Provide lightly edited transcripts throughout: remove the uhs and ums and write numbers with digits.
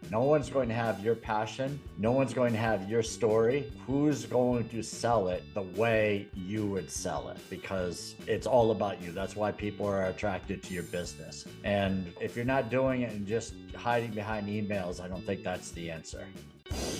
No one's going to have your passion. No one's going to have your story. Who's going to sell it the way you would sell it? Because it's all about you. That's why people are attracted to your business. And if you're not doing it and just hiding behind emails, I don't think that's the answer.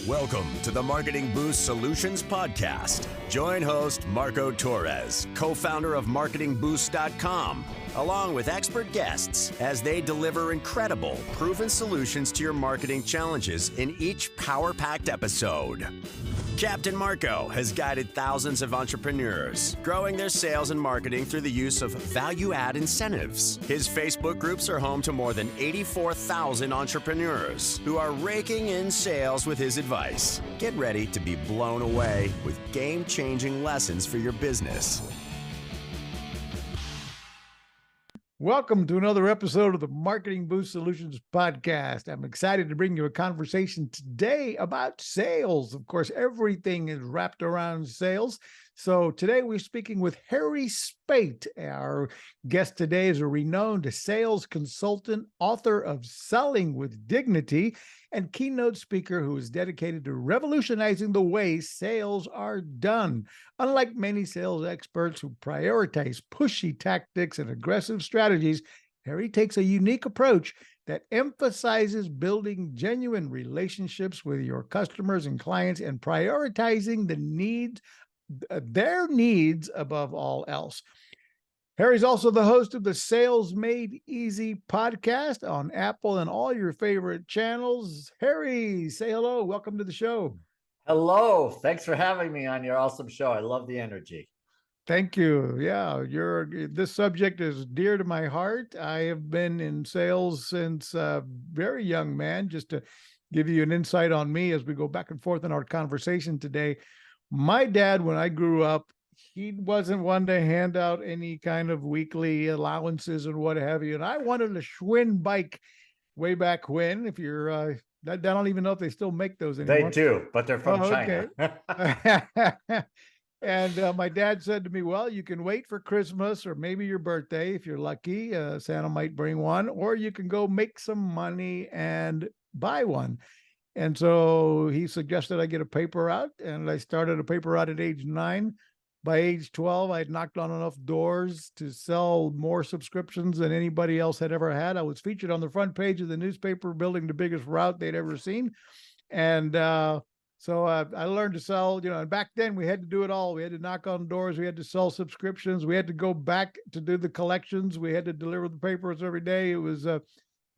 Welcome to the Marketing Boost Solutions Podcast. Join host Marco Torres, co-founder of MarketingBoost.com, along with expert guests as they deliver incredible, proven solutions to your marketing challenges in each power-packed episode. Capt and Marco has guided thousands of entrepreneurs, growing their sales and marketing through the use of value-add incentives. His Facebook groups are home to more than 84,000 entrepreneurs who are raking in sales with his advice. Get ready to be blown away with game-changing lessons for your business. Welcome to another episode of the Marketing Boost Solutions Podcast. I'm excited to bring you a conversation today about sales. Of course, everything is wrapped around sales. So today we're speaking with Harry Spaight. Our guest today is a renowned sales consultant, author of Selling with Dignity, and keynote speaker who is dedicated to revolutionizing the way sales are done. Unlike many sales experts who prioritize pushy tactics and aggressive strategies, Harry takes a unique approach that emphasizes building genuine relationships with your customers and clients and prioritizing their needs above all else. Harry's also the host of the Sales Made Easy podcast on Apple and all your favorite channels. Harry, say hello. Welcome to the show. Hello. Thanks for having me on your awesome show. I love the energy. Thank you. Yeah, this subject is dear to my heart. I have been in sales since a very young man. Just to give you an insight on me as we go back and forth in our conversation today, my dad, when I grew up, he wasn't one to hand out any kind of weekly allowances and what have you. And I wanted a Schwinn bike way back when. If you're, I don't even know if they still make those anymore. They do, but they're from China. Okay. And my dad said to me, well, you can wait for Christmas or maybe your birthday. If you're lucky, Santa might bring one, or you can go make some money and buy one. And so he suggested I get a paper route, and I started a paper route at age 9. By age 12, I'd knocked on enough doors to sell more subscriptions than anybody else had ever had. I was featured on the front page of the newspaper, building the biggest route they'd ever seen. And so I learned to sell, and back then we had to do it all. We had to knock on doors. We had to sell subscriptions. We had to go back to do the collections. We had to deliver the papers every day. It was a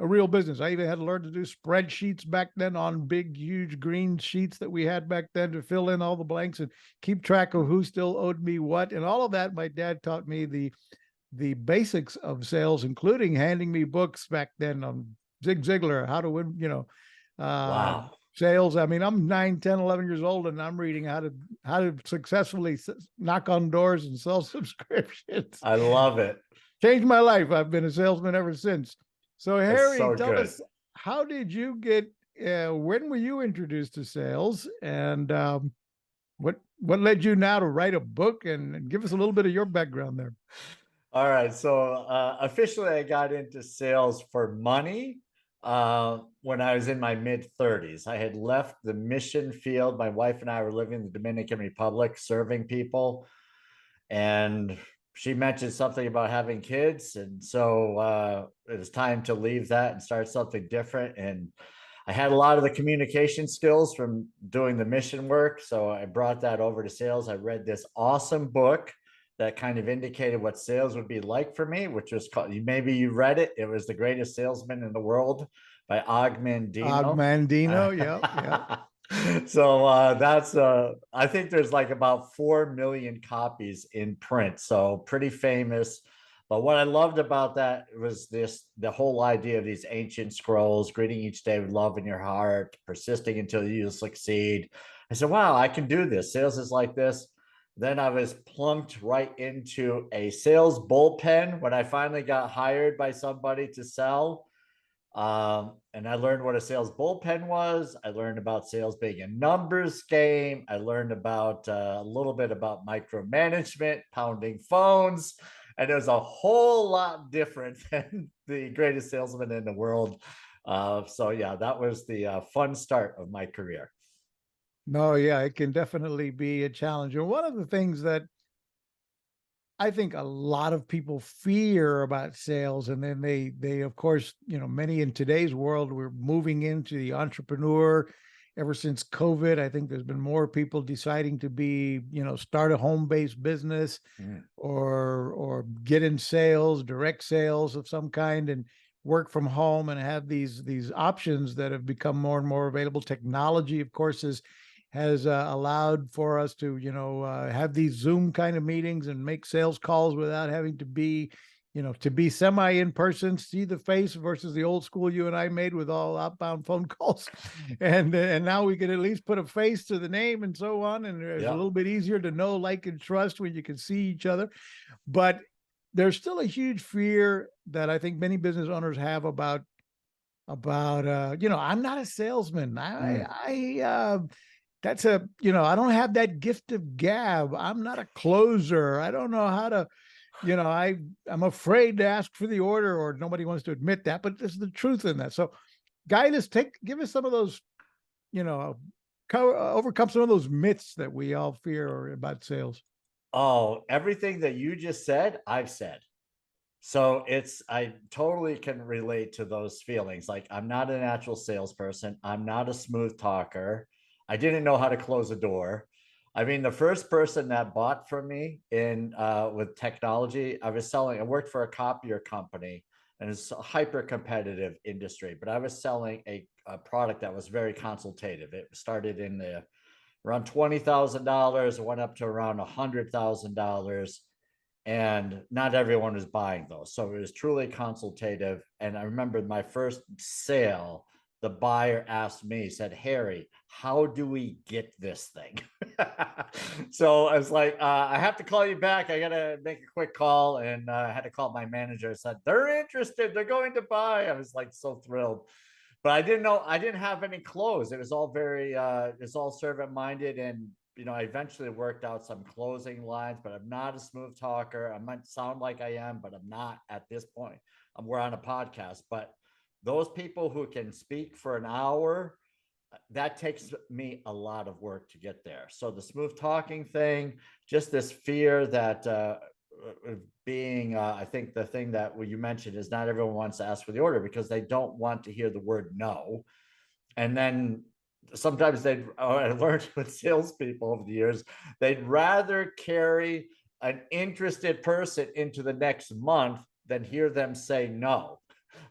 real business. I even had to learn to do spreadsheets back then on big, huge green sheets that we had back then to fill in all the blanks and keep track of who still owed me what. And all of that, my dad taught me the basics of sales, including handing me books back then on Zig Ziglar, how to win, Wow. Sales. I mean, I'm 9, 10, 11 years old, and I'm reading how to successfully knock on doors and sell subscriptions. I love it. Changed my life. I've been a salesman ever since. So Harry, so tell good. us, how did you get, when were you introduced to sales, and what led you now to write a book, and give us a little bit of your background there? All right. So officially I got into sales for money when I was in my mid-30s. I had left the mission field. My wife and I were living in the Dominican Republic, serving people. And she mentioned something about having kids. And so it was time to leave that and start something different. And I had a lot of the communication skills from doing the mission work. So I brought that over to sales. I read this awesome book that kind of indicated what sales would be like for me, which was called, maybe you read it. It was The Greatest Salesman in the World by Og Mandino. Yeah. So that's I think there's like about 4 million copies in print, so pretty famous. But what I loved about that was the whole idea of these ancient scrolls: greeting each day with love in your heart, persisting until you succeed. I said, wow, I can do this. Sales is like this. Then I was plunked right into a sales bullpen when I finally got hired by somebody to sell. And I learned what a sales bullpen was. I learned about sales being a numbers game. I learned about a little bit about micromanagement, pounding phones, and it was a whole lot different than the greatest salesman in the world So yeah, that was the fun start of my career. No, yeah, it can definitely be a challenge. And one of the things that I think a lot of people fear about sales, and then they of course, many in today's world, we're moving into the entrepreneur. Ever since COVID, I think there's been more people deciding to be, start a home-based business Mm. or get in sales, direct sales of some kind, and work from home and have these options that have become more and more available. Technology, of course, has allowed for us to have these Zoom kind of meetings and make sales calls without having to be to be semi in person, see the face, versus the old school you and I made with all outbound phone calls. And now we can at least put a face to the name and so on, and it's a Yeah. little bit easier to know, like, and trust when you can see each other. But there's still a huge fear that I think many business owners have about I'm not a salesman. Mm. I that's I don't have that gift of gab. I'm not a closer. I don't know how to, I'm afraid to ask for the order, or nobody wants to admit that, but there's the truth in that. So guide us, give us some of those, you know, overcome some of those myths that we all fear about sales. Oh, everything that you just said, I've said. So I totally can relate to those feelings. Like, I'm not a natural salesperson. I'm not a smooth talker. I didn't know how to close a door. I mean, the first person that bought from me in with technology, I worked for a copier company, and it's a hyper competitive industry, but I was selling a product that was very consultative. It started in the around $20,000, went up to around $100,000, and not everyone was buying those. So it was truly consultative. And I remember my first sale, the buyer asked me, said, "Harry, how do we get this thing?" So I was like, I have to call you back. I got to make a quick call. And I had to call my manager. I said, "They're interested. They're going to buy." I was like so thrilled. But I didn't know, I didn't have any close. It was all very, it's all servant minded. And, I eventually worked out some closing lines, but I'm not a smooth talker. I might sound like I am, but I'm not at this point. We're on a podcast, but those people who can speak for an hour, that takes me a lot of work to get there. So the smooth talking thing, just this fear that being, I think the thing that you mentioned is not everyone wants to ask for the order because they don't want to hear the word no. And then sometimes I learned with salespeople over the years, they'd rather carry an interested person into the next month than hear them say no.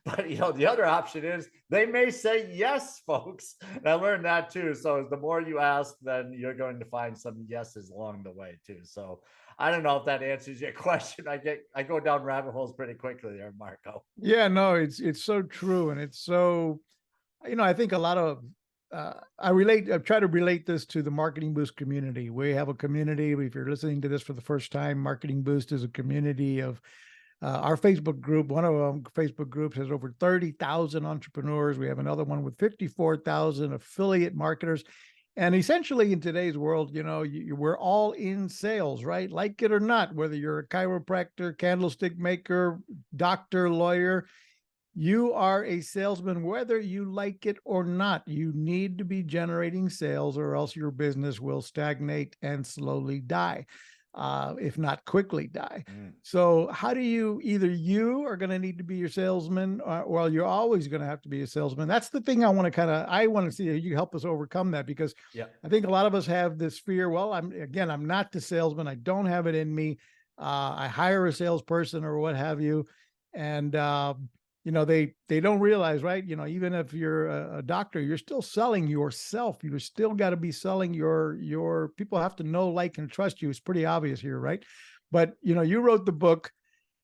But the other option is they may say yes, folks. And I learned that too. So the more you ask, then you're going to find some yeses along the way too. So I don't know if that answers your question. I go down rabbit holes pretty quickly there, Marco. Yeah, no, it's so true, and it's so, I think a lot of I try to relate this to the Marketing Boost community. We have a community. If you're listening to this for the first time, Marketing Boost is a community of our Facebook group. One of our Facebook groups has over 30,000 entrepreneurs. We have another one with 54,000 affiliate marketers. And essentially, in today's world, we're all in sales, right? Like it or not, whether you're a chiropractor, candlestick maker, doctor, lawyer, you are a salesman, whether you like it or not. You need to be generating sales, or else your business will stagnate and slowly die, if not quickly die. Mm. So how do either you are going to need to be your salesman, or you're always going to have to be a salesman. That's the thing I want to see how you help us overcome that, because Yeah. I think a lot of us have this fear. Well, I'm not the salesman. I don't have it in me. I hire a salesperson or what have you. And, they don't realize, right? Even if you're a doctor, you're still selling yourself. You still got to be selling your people have to know, like, and trust you. It's pretty obvious here, right? But, you wrote the book,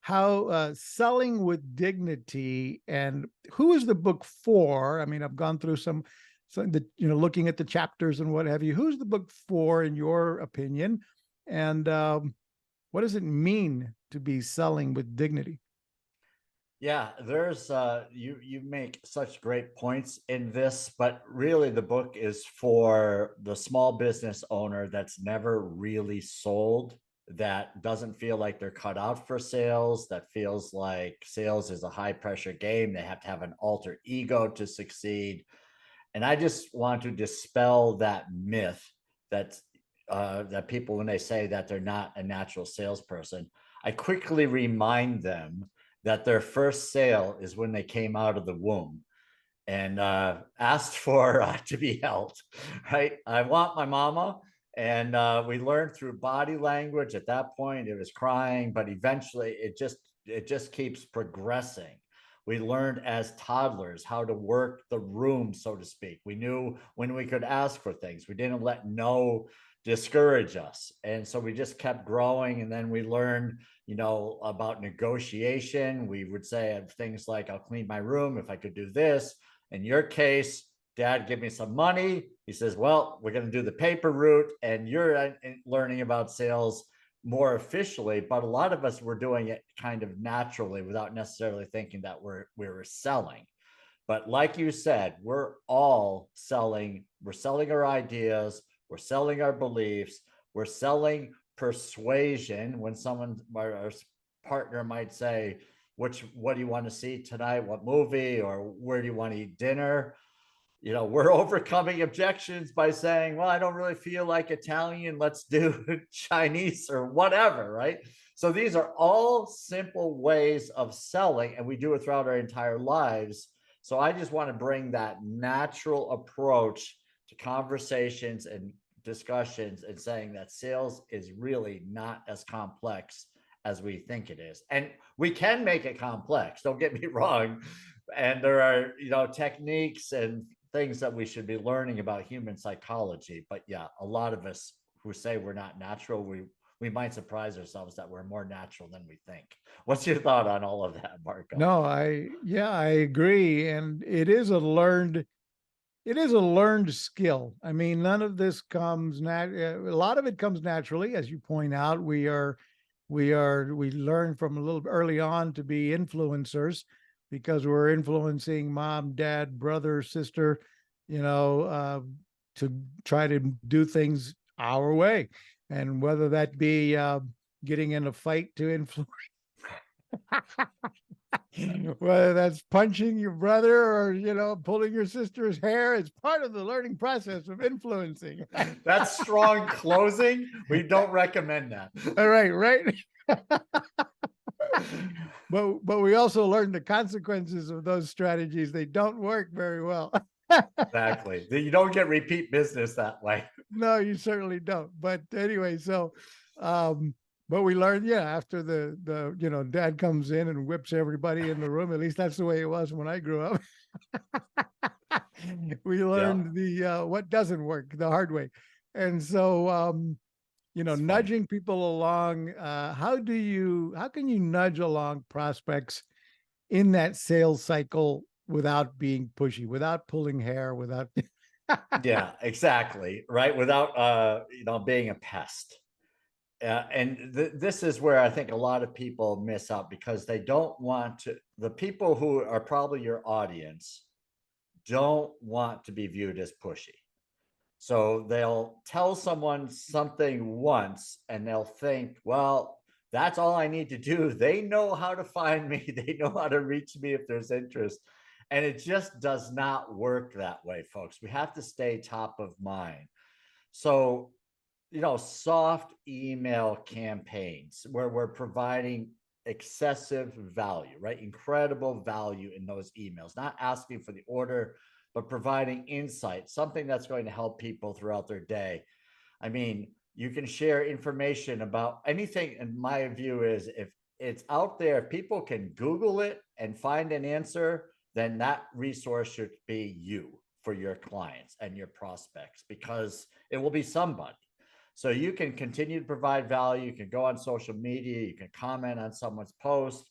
How Selling with Dignity. And who is the book for? I mean, I've gone through some looking at the chapters and what have you. Who's the book for, in your opinion? And what does it mean to be selling with dignity? Yeah, there's you make such great points in this, but really the book is for the small business owner that's never really sold that doesn't feel like they're cut out for sales, that feels like sales is a high pressure game. They have to have an alter ego to succeed. And I just want to dispel that myth that that people, when they say that they're not a natural salesperson, I quickly remind them that their first sale is when they came out of the womb and asked for to be held, right? I want my mama. And we learned through body language. At that point, it was crying, but eventually it just keeps progressing. We learned as toddlers how to work the room, so to speak. We knew when we could ask for things. We didn't let no discourage us. And so we just kept growing. And then we learned, about negotiation. We would say things like, I'll clean my room if I could do this. In your case, Dad, give me some money. He says, well, we're going to do the paper route. And you're learning about sales more officially, but a lot of us were doing it kind of naturally without necessarily thinking that we were selling. But like you said, we're all selling. We're selling our ideas. We're selling our beliefs. We're selling persuasion. When our partner might say, what do you want to see tonight? What movie? Or where do you want to eat dinner? We're overcoming objections by saying, well, I don't really feel like Italian. Let's do Chinese or whatever, right? So these are all simple ways of selling, and we do it throughout our entire lives. So I just want to bring that natural approach to conversations and discussions and saying that sales is really not as complex as we think it is. And we can make it complex, don't get me wrong. And there are, techniques and things that we should be learning about human psychology. But yeah, a lot of us who say we're not natural, we might surprise ourselves that we're more natural than we think. What's your thought on all of that, Marco? No, I agree. And it is a learned skill. I mean, none of this comes a lot of it comes naturally, as you point out. We learn from a little early on to be influencers because we're influencing mom, dad, brother, sister, to try to do things our way. And whether that be getting in a fight to influence, whether that's punching your brother or, pulling your sister's hair, it's part of the learning process of influencing. That's strong closing. We don't recommend that. All right. But we also learn the consequences of those strategies. They don't work very well. Exactly. You don't get repeat business that way. No, you certainly don't. But anyway, so but we learned, after the dad comes in and whips everybody in the room. At least that's the way it was when I grew up. We learned the what doesn't work the hard way. And so nudging people along, how can you nudge along prospects in that sales cycle without being pushy, without pulling hair, without Yeah, exactly. Right. Without being a pest. And this is where I think a lot of people miss out, because they don't want to. The people who are probably your audience don't want to be viewed as pushy. So they'll tell someone something once and they'll think, well, that's all I need to do. They know how to find me. They know how to reach me if there's interest. And it just does not work that way, folks. We have to stay top of mind. So, soft email campaigns where we're providing excessive value, right? Incredible value in those emails, not asking for the order, but providing insight, something that's going to help people throughout their day. I mean, you can share information about anything. And my view is, if it's out there, if people can Google it and find an answer, then that resource should be you for your clients and your prospects, because it will be somebody. So you can continue to provide value. You can go on social media. You can comment on someone's post.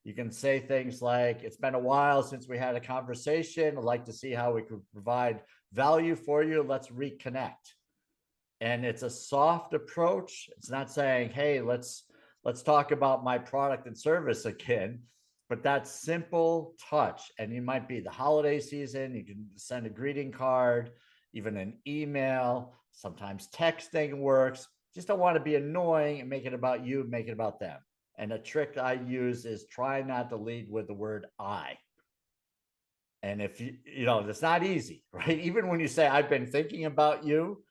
You can say things like, it's been a while since we had a conversation. I'd like to see how we could provide value for you. Let's reconnect. And it's a soft approach. It's not saying, hey, let's talk about my product and service again. But that simple touch, and it might be the holiday season. You can send a greeting card, even an email. Sometimes texting works. Just don't want to be annoying and make it about you, make it about them. And a trick I use is try not to lead with the word I. And if you know, it's not easy, right? Even when you say, I've been thinking about you,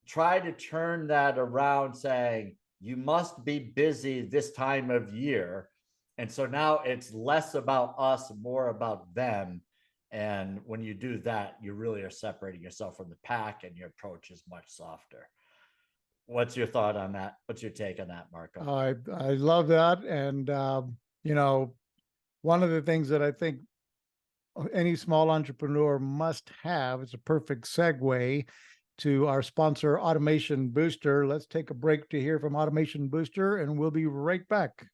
try to turn that around saying, you must be busy this time of year. And so now it's less about us, more about them. And when you do that, you really are separating yourself from the pack and your approach is much softer. What's your thought on that? What's your take on that, Marco? I love that. And, you know, one of the things that I think any small entrepreneur must have, it's a perfect segue to our sponsor, Automation Booster. Let's take a break to hear from Automation Booster, and we'll be right back.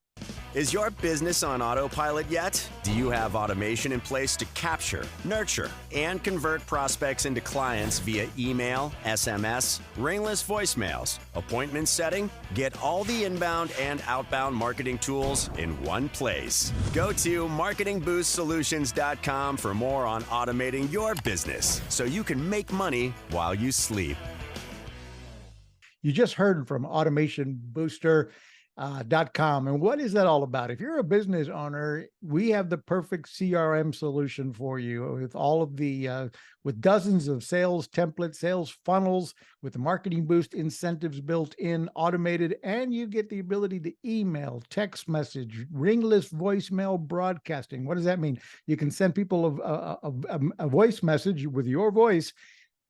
Is your business on autopilot yet? Do you have automation in place to capture, nurture, and convert prospects into clients via email, SMS, ringless voicemails, appointment setting? Get all the inbound and outbound marketing tools in one place. Go to marketingboostsolutions.com for more on automating your business so you can make money while you sleep. You just heard from Automation Booster. .com. And what is that all about? If you're a business owner, we have the perfect CRM solution for you with all of the, with dozens of sales templates, sales funnels, with the Marketing Boost incentives built in, automated, and you get the ability to email, text message, ringless voicemail broadcasting. What does that mean? You can send people a voice message with your voice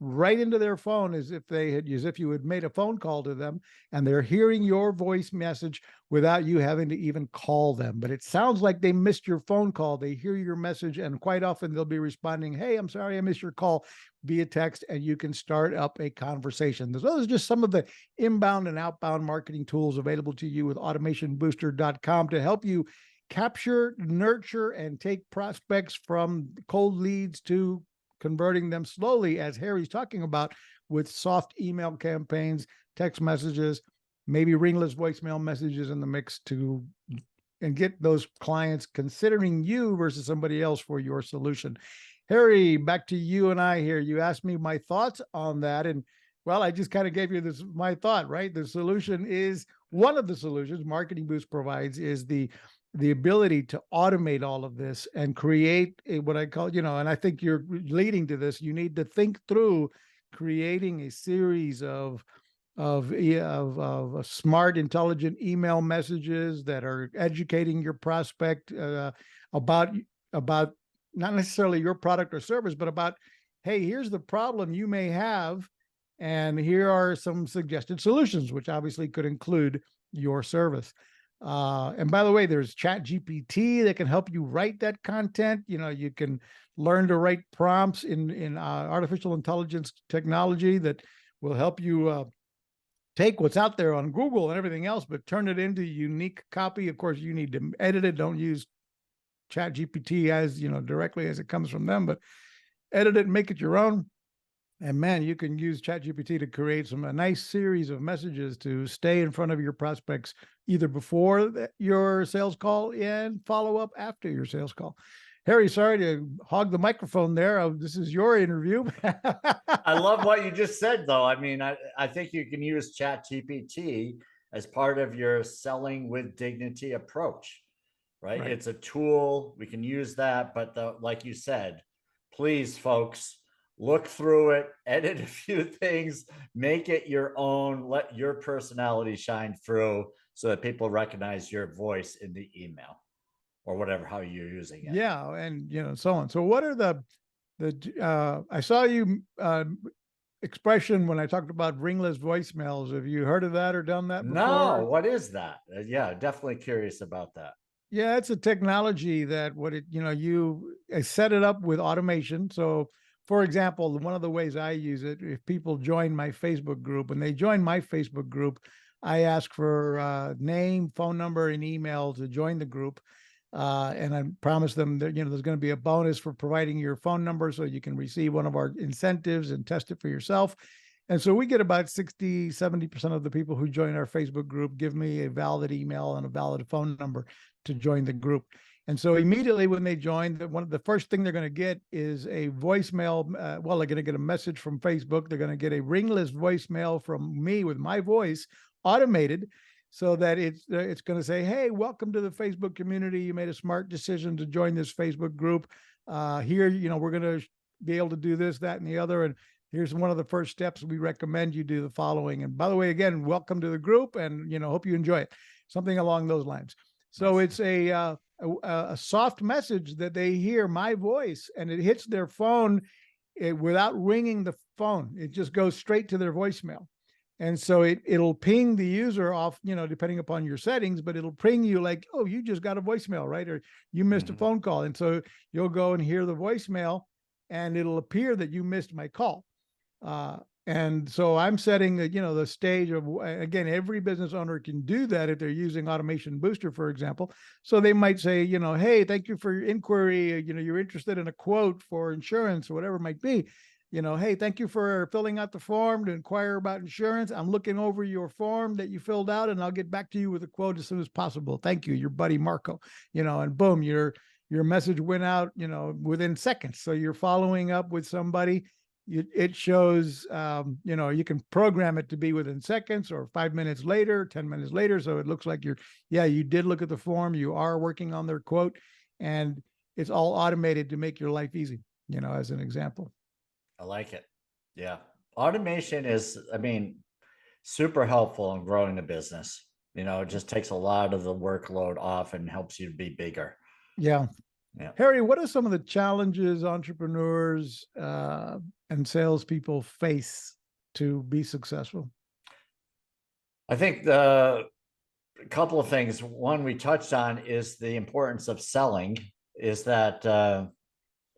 right into their phone as if you had made a phone call to them, and they're hearing your voice message without you having to even call them. But it sounds like they missed your phone call. They hear your message, and quite often they'll be responding, hey, I'm sorry I missed your call, via text, and you can start up a conversation. Those are just some of the inbound and outbound marketing tools available to you with automationbooster.com to help you capture, nurture, and take prospects from cold leads to converting them slowly, as Harry's talking about, with soft email campaigns, text messages, maybe ringless voicemail messages in the mix and get those clients considering you versus somebody else for your solution. Harry, back to you and I here. You asked me my thoughts on that, and well, I just kind of gave you my thought, right? The solution is, one of the solutions Marketing Boost provides is the ability to automate all of this and create what I call, and I think you're leading to this. You need to think through creating a series of smart, intelligent email messages that are educating your prospect about not necessarily your product or service, but about, hey, here's the problem you may have, and here are some suggested solutions, which obviously could include your service. And by the way, there's ChatGPT that can help you write that content. You can learn to write prompts in artificial intelligence technology that will help you take what's out there on Google and everything else, but turn it into unique copy. Of course, you need to edit it. Don't use ChatGPT as, directly as it comes from them, but edit it and make it your own. And man, you can use ChatGPT to create a nice series of messages to stay in front of your prospects, either before your sales call and follow up after your sales call. Harry, sorry to hog the microphone there. This is your interview. I love what you just said, though. I mean, I think you can use ChatGPT as part of your selling with dignity approach, right? It's a tool. We can use that. But like you said, please, folks, look through it, edit a few things, make it your own, let your personality shine through so that people recognize your voice in the email or whatever, how you're using it. Yeah. And, so on. So what are I saw you expression when I talked about ringless voicemails. Have you heard of that or done that before? No, what is that? Yeah, definitely curious about that. Yeah, it's a technology that you set it up with automation. So for example, one of the ways I use it, if people join my Facebook group, when they join my Facebook group, I ask for name, phone number, and email to join the group. And I promise them that, there's going to be a bonus for providing your phone number so you can receive one of our incentives and test it for yourself. And so we get about 60-70% of the people who join our Facebook group give me a valid email and a valid phone number to join the group. And so immediately when they join, the first thing they're going to get is a voicemail. Well, they're going to get a message from Facebook. They're going to get a Ringless voicemail from me with my voice automated, so that it's going to say, hey, welcome to the Facebook community. You made a smart decision to join this Facebook group. Here, we're going to be able to do this, that, and the other. And here's one of the first steps. We recommend you do the following. And by the way, again, welcome to the group, and hope you enjoy it. Something along those lines. So nice. It's a soft message that they hear my voice, and it hits their phone without ringing the phone. It just goes straight to their voicemail. And so it'll ping the user off, depending upon your settings, but it'll ping you like, oh, you just got a voicemail, right? Or you missed a phone call. And so you'll go and hear the voicemail, and it'll appear that you missed my call. And so I'm setting the stage of, again, every business owner can do that if they're using Automation Booster, for example. So they might say, hey, thank you for your inquiry. You're interested in a quote for insurance or whatever it might be. Hey, thank you for filling out the form to inquire about insurance. I'm looking over your form that you filled out, and I'll get back to you with a quote as soon as possible. Thank you, your buddy Marco. And boom, your message went out, within seconds. So you're following up with somebody. It shows, you can program it to be within seconds or 5 minutes later, 10 minutes later. So it looks like you did look at the form. You are working on their quote, and it's all automated to make your life easy, as an example. I like it. Yeah. Automation is, super helpful in growing the business. It just takes a lot of the workload off and helps you be bigger. Yeah. Yeah. Harry, what are some of the challenges entrepreneurs and salespeople face to be successful? I think a couple of things. One we touched on is the importance of selling. Is that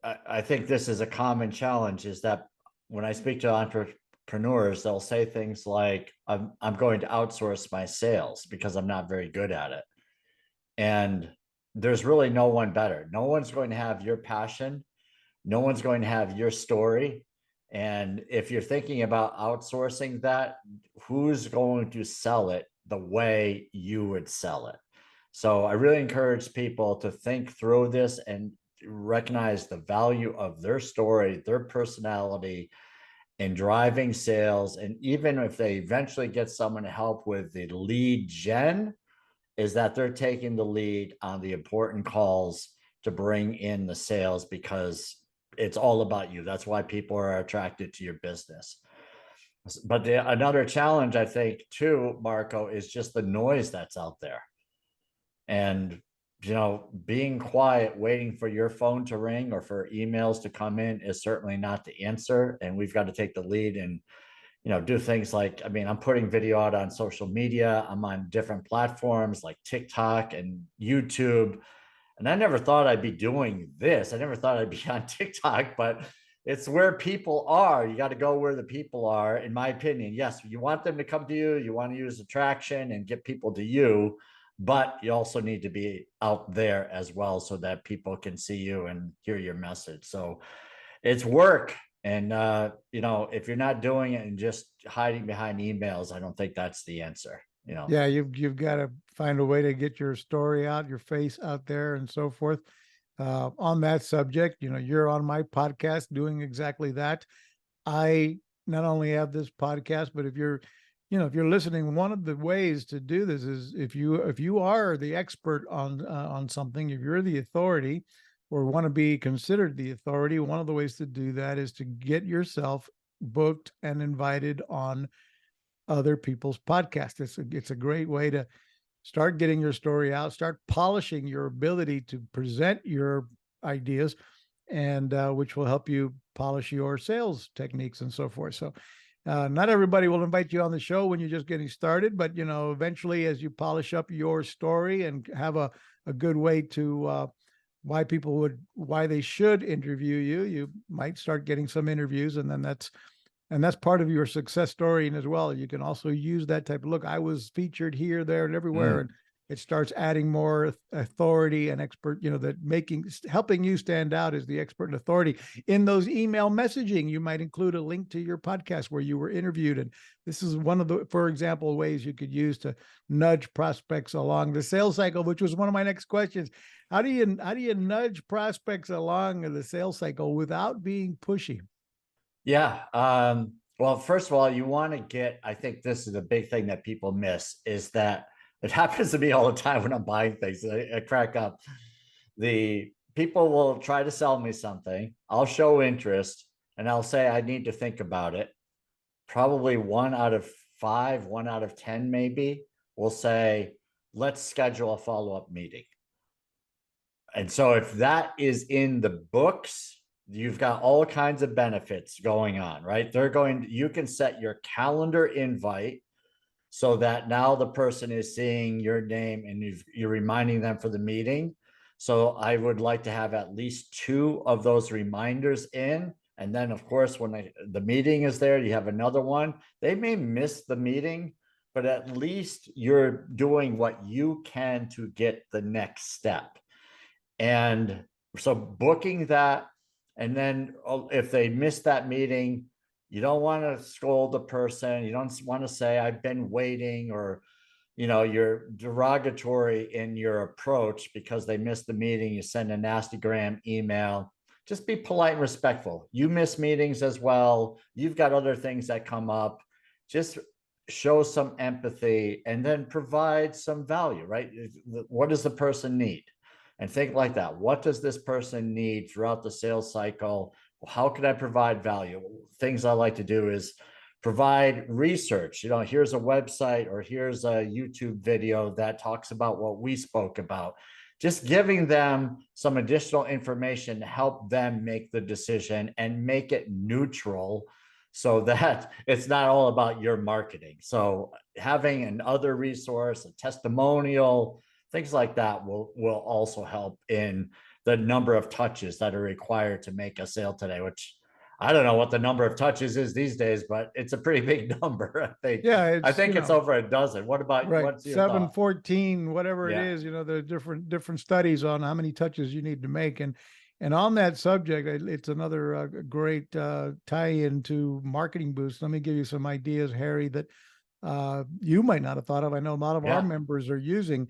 I think this is a common challenge, is that when I speak to entrepreneurs, they'll say things like, I'm going to outsource my sales because I'm not very good at it. And there's really no one better. No one's going to have your passion. No one's going to have your story. And if you're thinking about outsourcing that, who's going to sell it the way you would sell it? So I really encourage people to think through this and recognize the value of their story, their personality in driving sales. And even if they eventually get someone to help with the lead gen, is that they're taking the lead on the important calls to bring in the sales, because it's all about you. That's why people are attracted to your business. But another challenge, I think, too, Marco, is just the noise that's out there. And being quiet, waiting for your phone to ring or for emails to come in is certainly not the answer. And we've got to take the lead and, do things like, I'm putting video out on social media. I'm on different platforms like TikTok and YouTube. And I never thought I'd be doing this. I never thought I'd be on TikTok, but it's where people are. You got to go where the people are, in my opinion. Yes, you want them to come to you. You want to use attraction and get people to you. But you also need to be out there as well so that people can see you and hear your message. So it's work. And, if you're not doing it and just hiding behind emails, I don't think that's the answer. Yeah, you've got to find a way to get your story out, your face out there, and so forth. On that subject, you're on my podcast doing exactly that. I not only have this podcast, but if you're listening, one of the ways to do this is if you are the expert on something, if you're the authority or want to be considered the authority, one of the ways to do that is to get yourself booked and invited on other people's podcasts. It's a great way to start getting your story out, start polishing your ability to present your ideas, and which will help you polish your sales techniques and so forth. So not everybody will invite you on the show when you're just getting started, but eventually, as you polish up your story and have a good way to why they should interview you, you might start getting some interviews, and then that's part of your success story. And as well, you can also use that type of look. I was featured here, there, and everywhere, and it starts adding more authority and expert, that helping you stand out as the expert and authority. In those email messaging, you might include a link to your podcast where you were interviewed. And this is one of the, for example, ways you could use to nudge prospects along the sales cycle, which was one of my next questions. How do you nudge prospects along the sales cycle without being pushy? Yeah. Well, first of all, you want to get, I think this is a big thing that people miss, is that it happens to me all the time when I'm buying things. I crack up. The people will try to sell me something. I'll show interest and I'll say, I need to think about it. Probably 1 out of 5, 1 out of 10, maybe will say, let's schedule a follow-up meeting. And so if that is in the books, you've got all kinds of benefits going on, right? You can set your calendar invite so that now the person is seeing your name and you're reminding them for the meeting. So I would like to have at least 2 of those reminders in. And then of course, when the meeting is there, you have another one. They may miss the meeting, but at least you're doing what you can to get the next step. And so booking that, and then if they miss that meeting, you don't want to scold the person. You don't want to say, I've been waiting, or, you're derogatory in your approach because they missed the meeting. You send a nasty gram email. Just be polite and respectful. You miss meetings as well. You've got other things that come up. Just show some empathy and then provide some value, right? What does the person need? And think like that. What does this person need throughout the sales cycle? How can I provide value? Things I like to do is provide research. Here's a website or here's a YouTube video that talks about what we spoke about. Just giving them some additional information to help them make the decision and make it neutral so that it's not all about your marketing. So having another resource, a testimonial, things like that will also help in the number of touches that are required to make a sale today, which I don't know what the number of touches is these days, but it's a pretty big number, I think. Yeah, I think it's over a dozen. What about, right, what's your 7, thought? 14, whatever it is, there are different studies on how many touches you need to make. And on that subject, it's another great tie-in to Marketing Boost. Let me give you some ideas, Harry, that you might not have thought of. I know a lot of our members are using.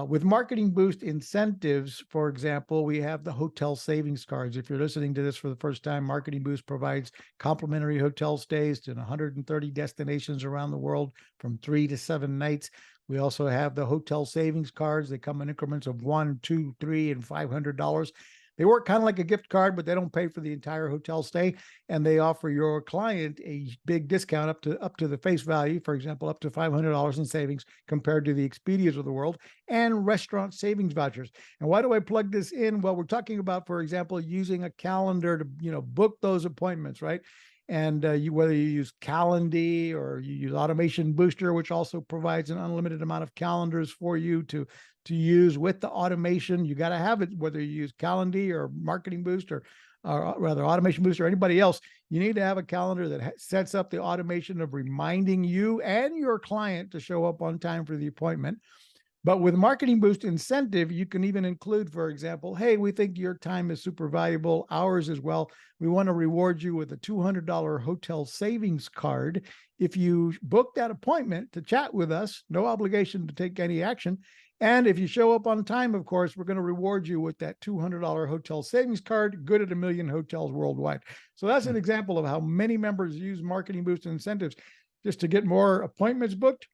With Marketing Boost incentives, for example, we have the hotel savings cards. If you're listening to this for the first time, Marketing Boost provides complimentary hotel stays to 130 destinations around the world from 3 to 7 nights. We also have the hotel savings cards. They come in increments of $1, $2, $3, and $500. They work kind of like a gift card, but they don't pay for the entire hotel stay, and they offer your client a big discount up to the face value, for example, up to $500 in savings compared to the Expedias of the world, and restaurant savings vouchers. And why do I plug this in? Well, we're talking about, for example, using a calendar to book those appointments, right? And whether you use Calendly or you use Automation Booster, which also provides an unlimited amount of calendars for you to use with the automation. You got to have it, whether you use Calendly or Marketing Boost or rather Automation Boost or anybody else. You need to have a calendar that sets up the automation of reminding you and your client to show up on time for the appointment. But with Marketing Boost incentive, you can even include, for example, hey, we think your time is super valuable, ours as well. We want to reward you with a $200 hotel savings card. If you book that appointment to chat with us, no obligation to take any action. And if you show up on time, of course, we're going to reward you with that $200 hotel savings card, good at 1 million hotels worldwide. So that's an example of how many members use Marketing Boost incentives just to get more appointments booked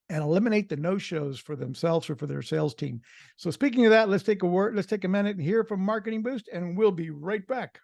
and eliminate the no-shows for themselves or for their sales team. So speaking of that, let's take a minute and hear from Marketing Boost, and we'll be right back.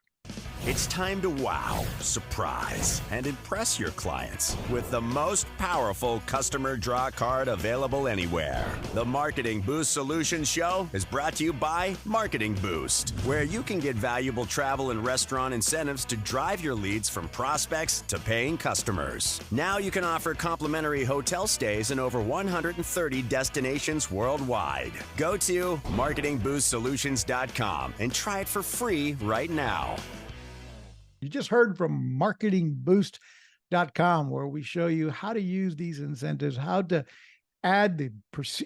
It's time to wow, surprise, and impress your clients with the most powerful customer draw card available anywhere. The Marketing Boost Solutions Show is brought to you by Marketing Boost, where you can get valuable travel and restaurant incentives to drive your leads from prospects to paying customers. Now you can offer complimentary hotel stays in over 130 destinations worldwide. Go to marketingboostsolutions.com and try it for free right now. You just heard from marketingboost.com, where we show you how to use these incentives, how to add the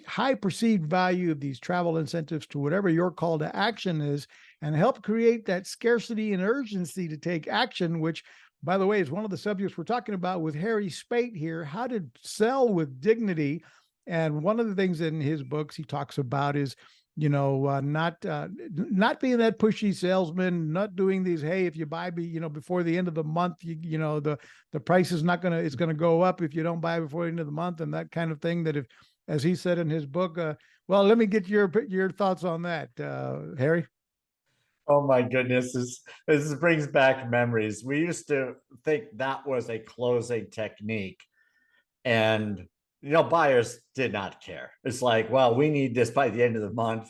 high perceived value of these travel incentives to whatever your call to action is, and help create that scarcity and urgency to take action, which, by the way, is one of the subjects we're talking about with Harry Spaight here, how to sell with dignity. And one of the things in his books he talks about is, not being that pushy salesman, not doing these, hey, if you buy, before the end of the month, the price is not it's going to go up if you don't buy before the end of the month, and that kind of thing. That if, as he said in his book, well, let me get your thoughts on that, Harry. Oh my goodness, this brings back memories. We used to think that was a closing technique, and buyers did not care. It's like, well, we need this by the end of the month.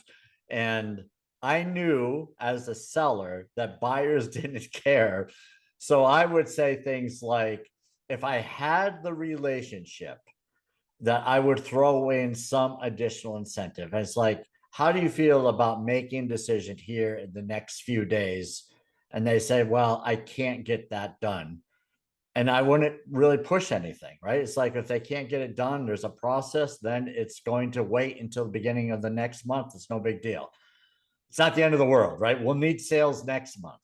And I knew as a seller that buyers didn't care. So I would say things like, if I had the relationship, that I would throw in some additional incentive. And it's like, how do you feel about making a decision here in the next few days? And they say, well, I can't get that done. And I wouldn't really push anything, right? It's like, if they can't get it done, there's a process, then it's going to wait until the beginning of the next month. It's no big deal. It's not the end of the world, right? We'll need sales next month.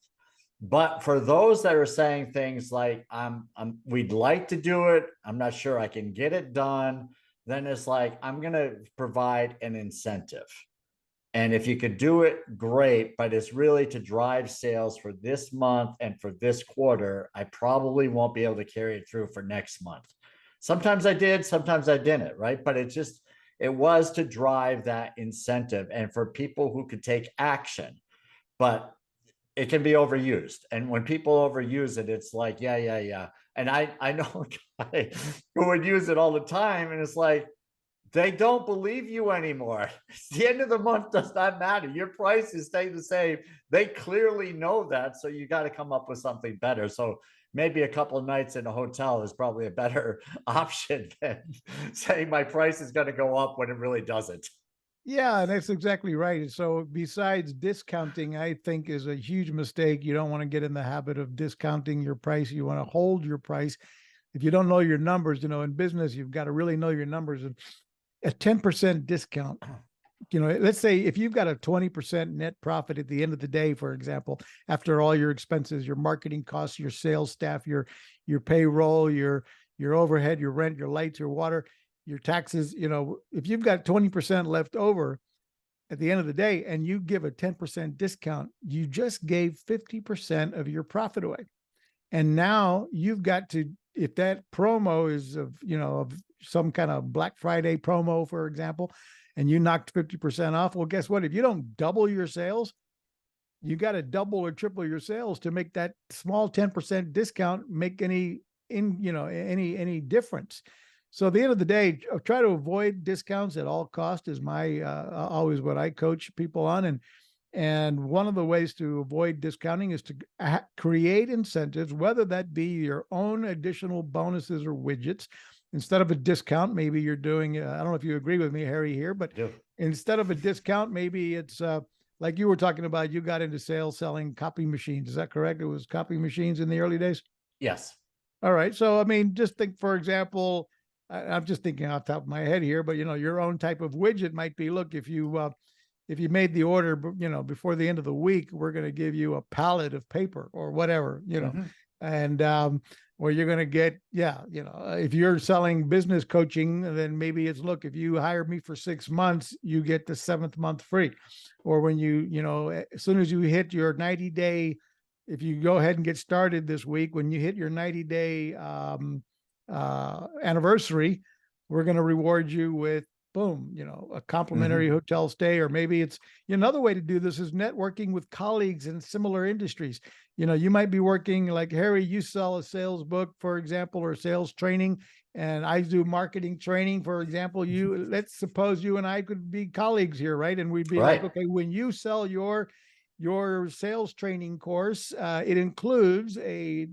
But for those that are saying things like, we'd like to do it, I'm not sure I can get it done, then it's like, I'm going to provide an incentive. And if you could do it, great, but it's really to drive sales for this month and for this quarter. I probably won't be able to carry it through for next month. Sometimes I did, sometimes I didn't, right? But it was to drive that incentive and for people who could take action. But it can be overused. And when people overuse it, it's like, yeah. And I know a guy who would use it all the time. And it's like, they don't believe you anymore. The end of the month does not matter. Your price is staying the same. They clearly know that. So you got to come up with something better. So maybe a couple of nights in a hotel is probably a better option than saying my price is going to go up when it really doesn't. Yeah, that's exactly right. So besides discounting, I think is a huge mistake. You don't want to get in the habit of discounting your price. You want to hold your price. If you don't know your numbers, in business, you've got to really know your numbers. And a 10% discount, let's say if you've got a 20% net profit at the end of the day, for example, after all your expenses, your marketing costs, your sales staff, your payroll, your overhead, your rent, your lights, your water, your taxes, if you've got 20% left over at the end of the day and you give a 10% discount, you just gave 50% of your profit away. And now you've got to, if that promo is of some kind of Black Friday promo, for example, and you knocked 50% off, well, guess what? If you don't double your sales, you got to double or triple your sales to make that small 10% discount make any difference. So at the end of the day, try to avoid discounts at all costs is my always what I coach people on. And one of the ways to avoid discounting is to create incentives, whether that be your own additional bonuses or widgets. Instead of a discount, maybe you're doing, I don't know if you agree with me, Harry, here, but instead of a discount, maybe it's like you were talking about, you got into sales selling copy machines. Is that correct? It was copy machines in the early days? Yes. All right. So, I mean, just think, for example, I'm just thinking off the top of my head here, but your own type of widget might be, look, if you made the order, before the end of the week, we're going to give you a pallet of paper or whatever, and or you're going to get, if you're selling business coaching, then maybe it's, look, if you hire me for 6 months, you get the 7th month free. Or when as soon as you hit your 90-day, if you go ahead and get started this week, when you hit your 90-day anniversary, we're going to reward you with, boom, a complimentary hotel stay. Or maybe it's, another way to do this is networking with colleagues in similar industries. You might be working, like Harry, you sell a sales book, for example, or sales training, and I do marketing training, for example. Let's suppose you and I could be colleagues here, right? And we'd be like, okay, when you sell your sales training course, it includes a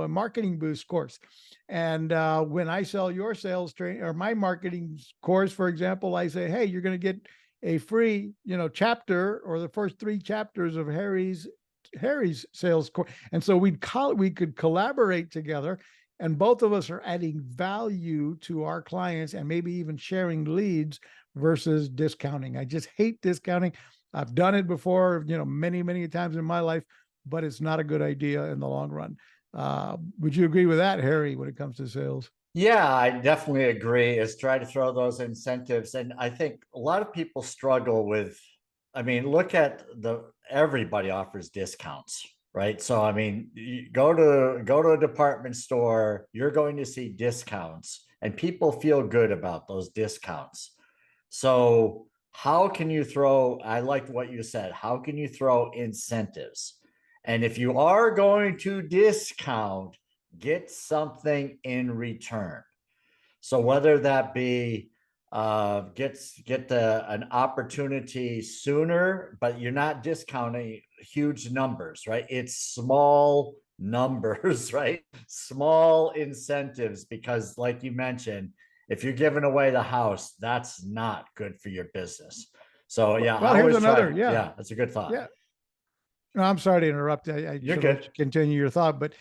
marketing boost course. And when I sell your sales training or my marketing course, for example, I say, hey, you're going to get a free, chapter or the first 3 chapters of Harry's sales course. And so we could collaborate together and both of us are adding value to our clients and maybe even sharing leads versus discounting. I just hate discounting. I've done it before, many, many times in my life, but it's not a good idea in the long run. Would you agree with that, Harry, when it comes to sales? Yeah, I definitely agree. Is try to throw those incentives. And I think a lot of people struggle with, I mean, look at everybody offers discounts, right? So I mean, you go to a department store, you're going to see discounts and people feel good about those discounts. So how can you throw, I liked what you said, how can you throw incentives? And if you are going to discount, get something in return. So whether that be get an opportunity sooner, but you're not discounting huge numbers, right? It's small numbers, right? Small incentives, because like you mentioned, if you're giving away the house, that's not good for your business. So yeah, Well, I here's always another. try. Yeah. Yeah, that's a good thought. Yeah. No, I'm sorry to interrupt. I You're should let good. you continue your thought, but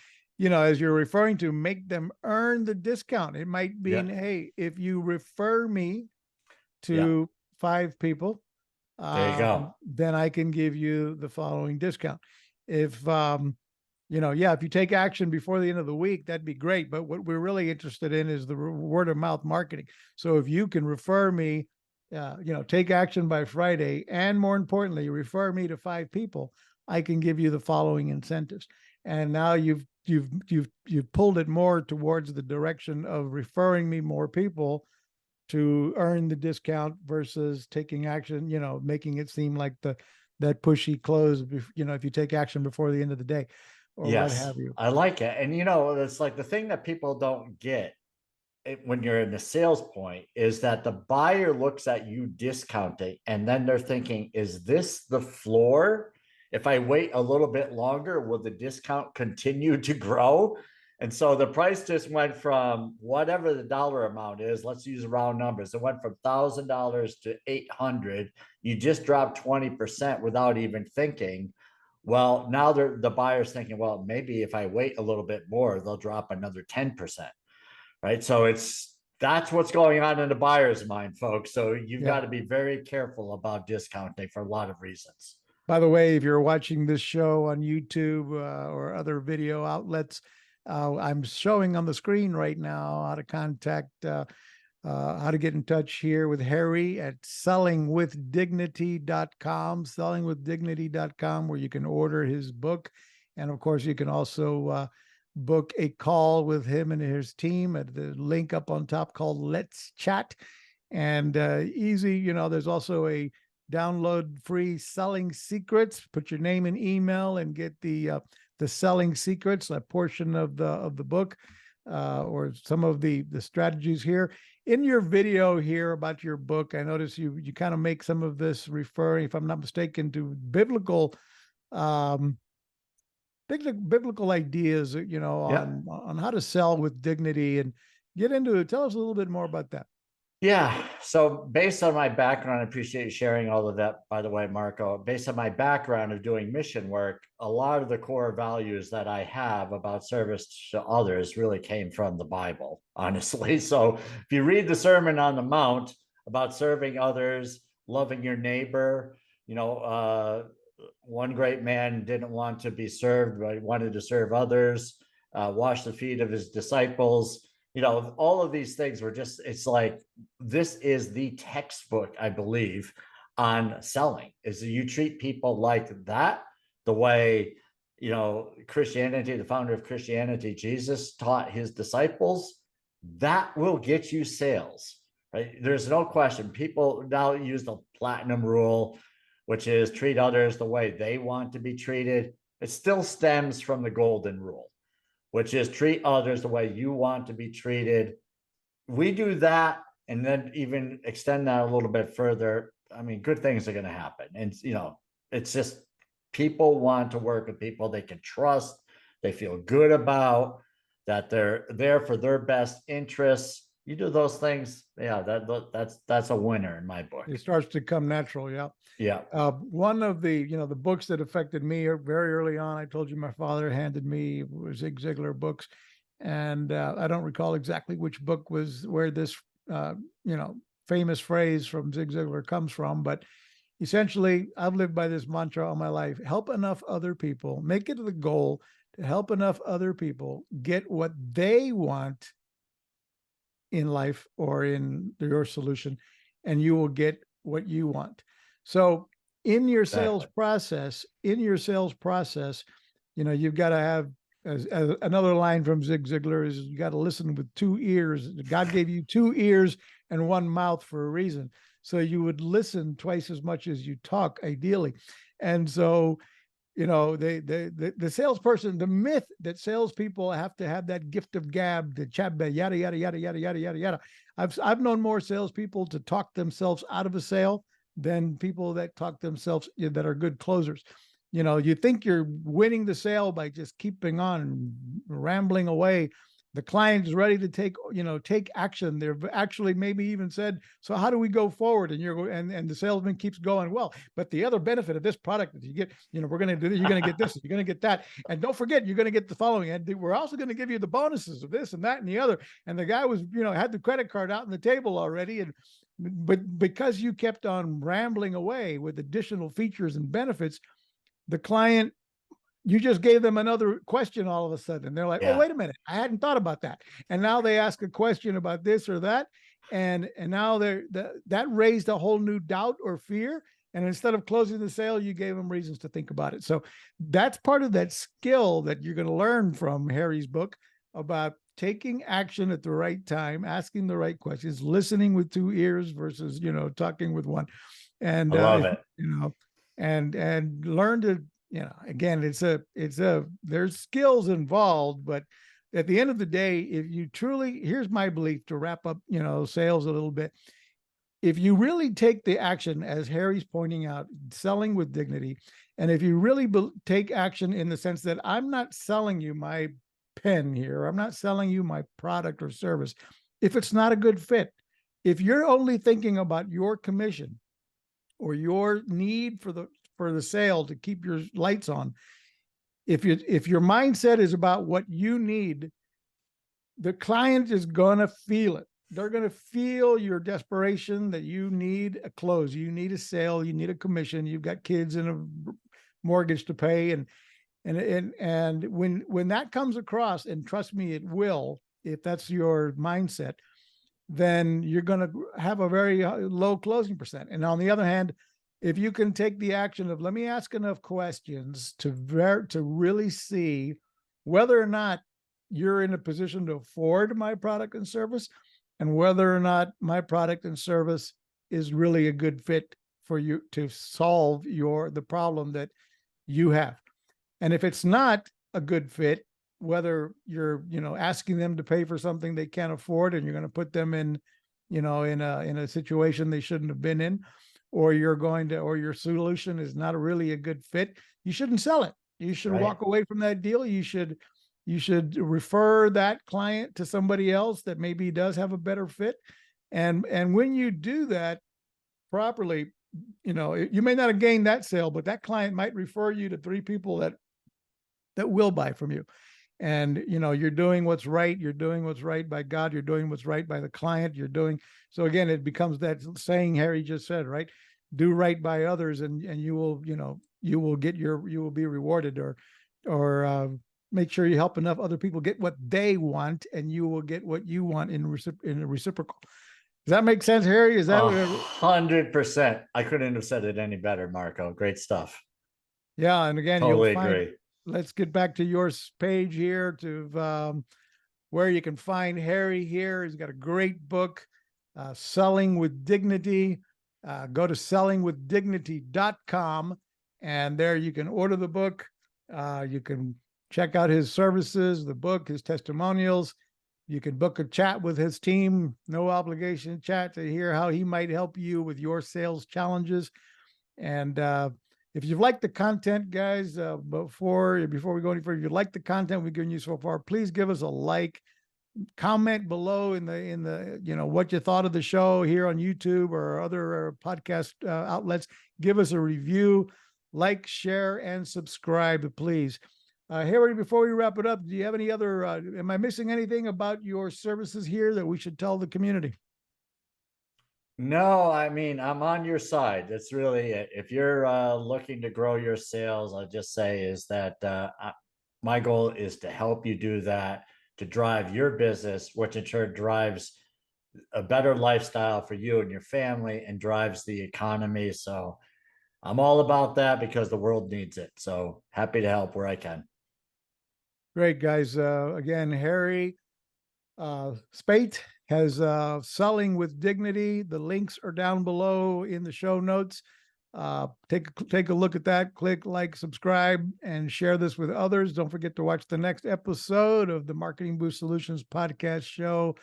as you're referring to, make them earn the discount. It might Yeah, mean, hey, if you refer me yeah. to 5 people, There you go. then I can give you the following discount. If if you take action before the end of the week, that'd be great. But what we're really interested in is the word of mouth marketing. So if you can refer me, take action by Friday, and more importantly, refer me to 5 people, I can give you the following incentives. And now you've pulled it more towards the direction of referring me more people to earn the discount versus taking action, making it seem like that pushy close, if you take action before the end of the day or what Yes, have you. I like it. And it's like the thing that people don't get when you're in the sales point is that the buyer looks at you discounting and then they're thinking, is this the floor? If I wait a little bit longer, will the discount continue to grow? And so the price just went from whatever the dollar amount is, let's use round numbers. It went from $1,000 to 800. You just dropped 20% without even thinking. Well, now the buyer's thinking, well, maybe if I wait a little bit more, they'll drop another 10%. Right. So that's what's going on in the buyer's mind, folks. So you've Yeah. got to be very careful about discounting for a lot of reasons. By the way, if you're watching this show on YouTube or other video outlets, I'm showing on the screen right now how to contact, how to get in touch here with Harry at sellingwithdignity.com, sellingwithdignity.com, where you can order his book. And of course, you can also book a call with him and his team at the link up on top called Let's Chat. And easy, there's also a download free selling secrets. Put your name and email and get the selling secrets, a portion of the book, or some of the strategies here. In your video here about your book, I notice you kind of make some of this referring, if I'm not mistaken, to biblical ideas, on how to sell with dignity, and get into it. Tell us a little bit more about that. Yeah. So based on my background, I appreciate you sharing all of that, by the way, Marco. Based on my background of doing mission work, a lot of the core values that I have about service to others really came from the Bible, honestly. So if you read the Sermon on the Mount about serving others, loving your neighbor, one great man didn't want to be served, but he wanted to serve others, wash the feet of his disciples. All of these things were just, it's like, this is the textbook, I believe, on selling, is that you treat people like that, the way, Christianity, the founder of Christianity, Jesus taught his disciples. That will get you sales, right? There's no question. People now use the platinum rule, which is treat others the way they want to be treated. It still stems from the golden rule, which is treat others the way you want to be treated. We do that and then even extend that a little bit further. I mean, good things are going to happen. And, it's just people want to work with people they can trust, they feel good about, that they're there for their best interests. You do those things, yeah, that's a winner in my book. It starts to come natural. Yeah. Yeah. One of the books that affected me very early on, I told you my father handed me Zig Ziglar books, And I don't recall exactly which book was where this, famous phrase from Zig Ziglar comes from, but essentially, I've lived by this mantra all my life: help enough other people, make it the goal to help enough other people get what they want in life or in your solution, and you will get what you want. So in your sales process, you've got to have, as another line from Zig Ziglar is, you got to listen with two ears. God gave you two ears and one mouth for a reason. So you would listen twice as much as you talk, ideally. And so, the salesperson, the myth that salespeople have to have that gift of gab, the chat, yada, yada, yada, yada, yada, yada, yada. I've known more salespeople to talk themselves out of a sale than people that talk themselves, that are good closers. You think you're winning the sale by just keeping on rambling away. The client is ready to take action. They've actually maybe even said, so how do we go forward? And the salesman keeps going, well, but the other benefit of this product that you get, we're going to do this, you're going to get this, you're going to get that. And don't forget, you're going to get the following. And we're also going to give you the bonuses of this and that and the other. And the guy was, had the credit card out on the table already. But because you kept on rambling away with additional features and benefits, the client, you just gave them another question all of a sudden. They're like, oh, wait a minute, I hadn't thought about that. And now they ask a question about this or that. And now that raised a whole new doubt or fear. And instead of closing the sale, you gave them reasons to think about it. So that's part of that skill that you're going to learn from Harry's book about taking action at the right time, asking the right questions, listening with two ears versus, talking with one. And I love it. And learn to, again, there's skills involved, but at the end of the day, if you truly, here's my belief to wrap up, sales a little bit. If you really take the action, as Harry's pointing out, selling with dignity, and if you really take action in the sense that I'm not selling you my pen here, I'm not selling you my product or service, if it's not a good fit, if you're only thinking about your commission or your need for the sale to keep your lights on, if your mindset is about what you need, the client is going to feel it. They're going to feel your desperation that you need a close, you need a sale, you need a commission, you've got kids and a mortgage to pay. And when that comes across, and trust me, it will, if that's your mindset, then you're going to have a very low closing percent. And on the other hand, if you can take the action of, let me ask enough questions to really see whether or not you're in a position to afford my product and service, and whether or not my product and service is really a good fit for you to solve the problem that you have. And if it's not a good fit, whether you're, asking them to pay for something they can't afford, and you're going to put them in, in a situation they shouldn't have been in, or your solution is not really a good fit, you shouldn't sell it. You should walk away from that deal. You should refer that client to somebody else that maybe does have a better fit. And when you do that properly, you may not have gained that sale, but that client might refer you to 3 people that will buy from you. And, you're doing what's right. You're doing what's right by God. You're doing what's right by the client. So again, it becomes that saying Harry just said, right? Do right by others, and you will, you will be rewarded, or make sure you help enough other people get what they want, and you will get what you want in a reciprocal. Does that make sense, Harry? Is that 100%? I couldn't have said it any better, Marco. Great stuff. Yeah. And again, totally agree. Let's get back to your page here to where you can find Harry here. He's got a great book, Selling with Dignity. Go to sellingwithdignity.com, and there you can order the book. You can check out his services, the book, his testimonials. You can book a chat with his team, no obligation chat, to hear how he might help you with your sales challenges. And if you've liked the content, guys, before we go any further, if you like the content we've given you so far, please give us a like, comment below in the what you thought of the show here on YouTube or other podcast outlets. Give us a review, like, share, and subscribe, please. Harry, before we wrap it up, do you have any other, am I missing anything about your services here that we should tell the community? No, I mean, I'm on your side. That's really it. If you're looking to grow your sales, I'll just say is that my goal is to help you do that, to drive your business, which in turn drives a better lifestyle for you and your family and drives the economy. So I'm all about that because the world needs it. So happy to help where I can. Great, guys. Again, Harry Spaight has Selling with Dignity. The links are down below in the show notes. Take a look at that. Click like, subscribe, and share this with others. Don't forget to watch the next episode of the Marketing Boost Solutions podcast show.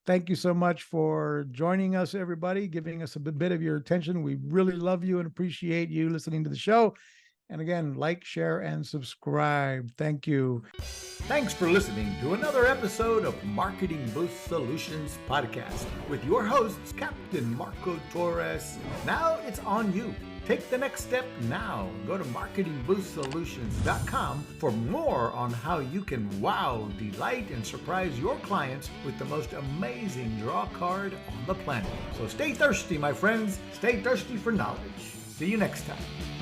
Thank you so much for joining us, everybody, giving us a bit of your attention. We really love you and appreciate you listening to the show. And again, like, share, and subscribe. Thank you. Thanks for listening to another episode of Marketing Boost Solutions Podcast with your hosts, Captain Marco Torres. Now it's on you. Take the next step now. Go to marketingboostsolutions.com for more on how you can wow, delight, and surprise your clients with the most amazing draw card on the planet. So stay thirsty, my friends. Stay thirsty for knowledge. See you next time.